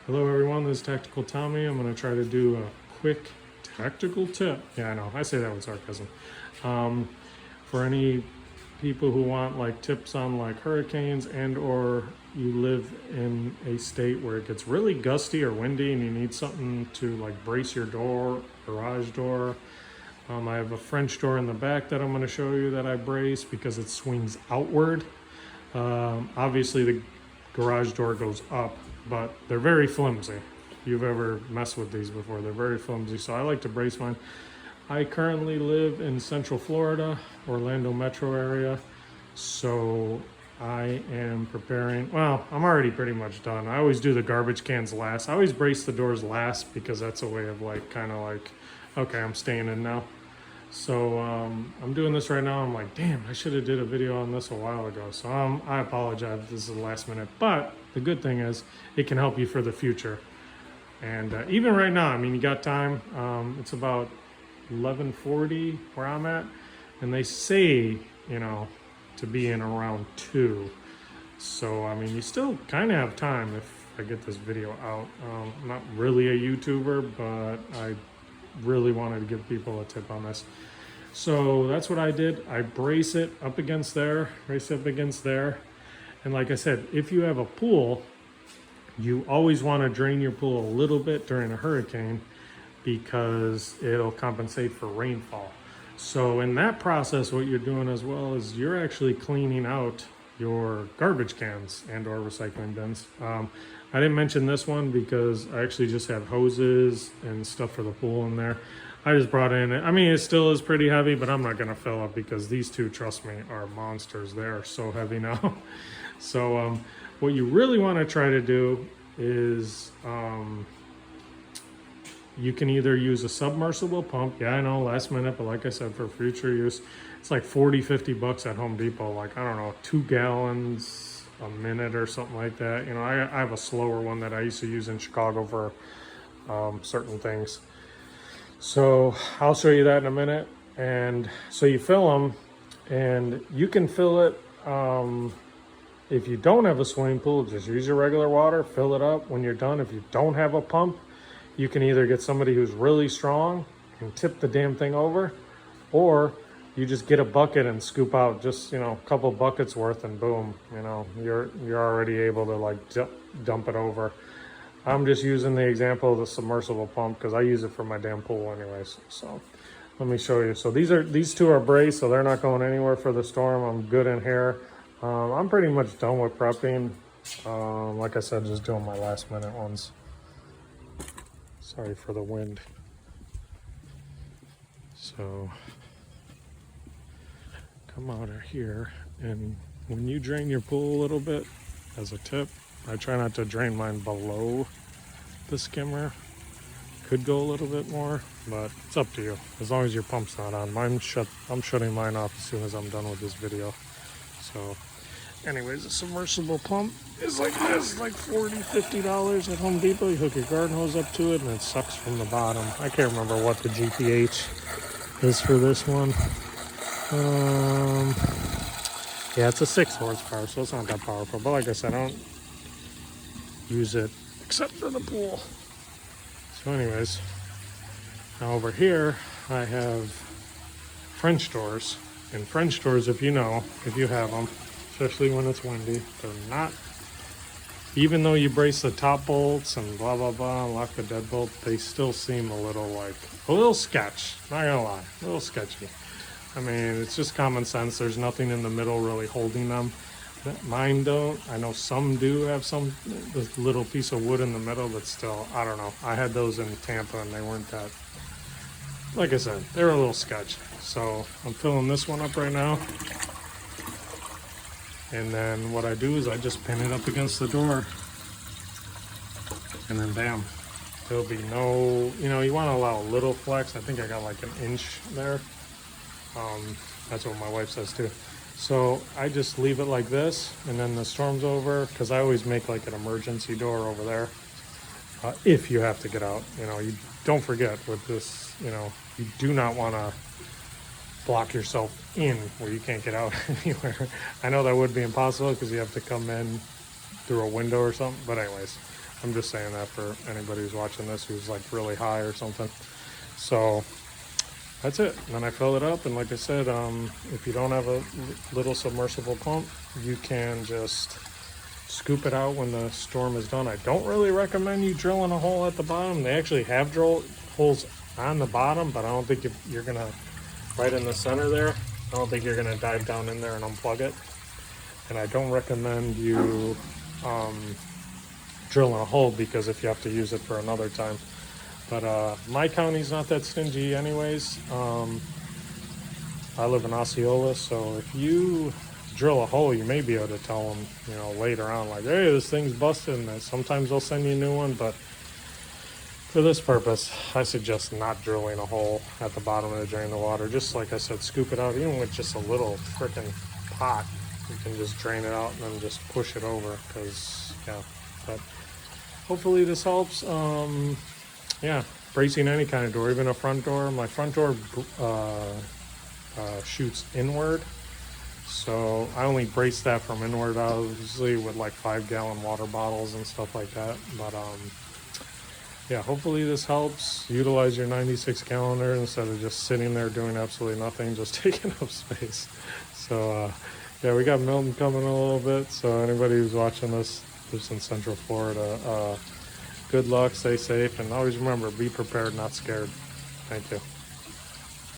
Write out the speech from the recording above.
Hello everyone, this is Tactical Tommy. I'm going to try to do a quick tactical tip. Yeah, I know, I say that with sarcasm. Um, for any people who want like tips on like hurricanes and or you live in a state where it gets really gusty or windy and you need something to like brace your door, garage door. I have a French door in the back that I'm going to show you that I brace because it swings outward. Obviously the garage door goes up, but they're very flimsy. If you've ever messed with these before, they're very flimsy, so I like to brace mine. I currently live in Central Florida, Orlando metro area, so I am preparing, well, I'm already pretty much done. I always do the garbage cans last. I always brace the doors last because that's a way of like, kind of like, okay, I'm staying in now. So I'm doing this right now. I'm like, damn, I should have did a video on this a while ago. So I apologize. This is the last minute. But the good thing is it can help you for the future. And even right now, I mean, you got time. It's about 11:40 where I'm at. And they say, you know, to be in around 2. So, I mean, you still kind of have time if I get this video out. I'm not really a YouTuber, but I really wanted to give people a tip on this. So that's what I did. I brace it up against there, brace it up against there. And like I said, if you have a pool, you always want to drain your pool a little bit during a hurricane because it'll compensate for rainfall. So in that process, what you're doing as well is you're actually cleaning out your garbage cans and or recycling bins. I didn't mention this one because I actually just have hoses and stuff for the pool in there. I just brought in, I mean, it still is pretty heavy, but I'm not gonna fill up because these two, trust me, are monsters. They are so heavy now. So what you really wanna try to do is, you can either use a submersible pump. Yeah, I know, last minute, but like I said, for future use, it's like 40, 50 bucks at Home Depot. Like, I don't know, 2 gallons a minute or something like that. You know, I have a slower one that I used to use in Chicago for certain things. So I'll show you that in a minute. And so you fill them and you can fill it. If you don't have a swimming pool, just use your regular water, fill it up when you're done. If you don't have a pump, you can either get somebody who's really strong and tip the damn thing over, or you just get a bucket and scoop out just, you know, a couple buckets worth and boom, you know, you're already able to like dump it over. I'm just using the example of the submersible pump because I use it for my damn pool anyways. So let me show you. So these two are braced, so they're not going anywhere for the storm. I'm good in here. I'm pretty much done with prepping. Like I said, just doing my last minute ones. Sorry for the wind. So come out of here, and when you drain your pool a little bit, as a tip, I try not to drain mine below the skimmer. Could go a little bit more, but it's up to you. As long as your pump's not on. I'm shutting mine off as soon as I'm done with this video. So anyways, a submersible pump is like this, like $40–50 at Home Depot. You hook your garden hose up to it and it sucks from the bottom. I can't remember what the GPH is for this one. Yeah, it's a 6 horsepower, so it's not that powerful. But like I said, I don't use it except for the pool. So anyways, now over here I have French doors. And French doors, if you have them, especially when it's windy, they're not, even though you brace the top bolts and blah blah blah and lock the deadbolt, they still seem a little sketch, not gonna lie, a little sketchy. I mean, it's just common sense. There's nothing in the middle really holding them. Mine don't. I know some do have this little piece of wood in the middle, but still, I don't know. I had those in Tampa and they weren't that, like I said, they're a little sketch. So I'm filling this one up right now. And then what I do is I just pin it up against the door. And then bam, there'll be no, you know, you want to allow a little flex. I think I got like an inch there. That's what my wife says too. So I just leave it like this, and then the storm's over, because I always make like an emergency door over there. If you have to get out, you know, you don't forget with this, you know, you do not want to block yourself in where you can't get out anywhere. I know that would be impossible because you have to come in through a window or something, but anyways, I'm just saying that for anybody who's watching this who's like really high or something. So that's it. Then I fill it up, and like I said, if you don't have a little submersible pump, you can just scoop it out when the storm is done. I don't really recommend you drilling a hole at the bottom. They actually have drill holes on the bottom, but I don't think if you're gonna, right in the center there, I don't think you're gonna dive down in there and unplug it. And I don't recommend you drilling a hole, because if you have to use it for another time. But my county's not that stingy anyways. I live in Osceola, so if you drill a hole, you may be able to tell them, you know, later on, like, hey, this thing's busted, and sometimes they'll send you a new one. But for this purpose, I suggest not drilling a hole at the bottom to drain the water. Just like I said, scoop it out, even with just a little freaking pot. You can just drain it out and then just push it over, because, yeah. But hopefully this helps. Yeah, bracing any kind of door, even a front door. My front door shoots inward, so I only brace that from inward, obviously, with like 5-gallon water bottles and stuff like that. But yeah, hopefully this helps. Utilize your 96 calendar instead of just sitting there doing absolutely nothing, just taking up space. So yeah, we got Milton coming in a little bit, so anybody who's watching this lives in Central Florida, good luck, stay safe, and always remember, be prepared, not scared. Thank you.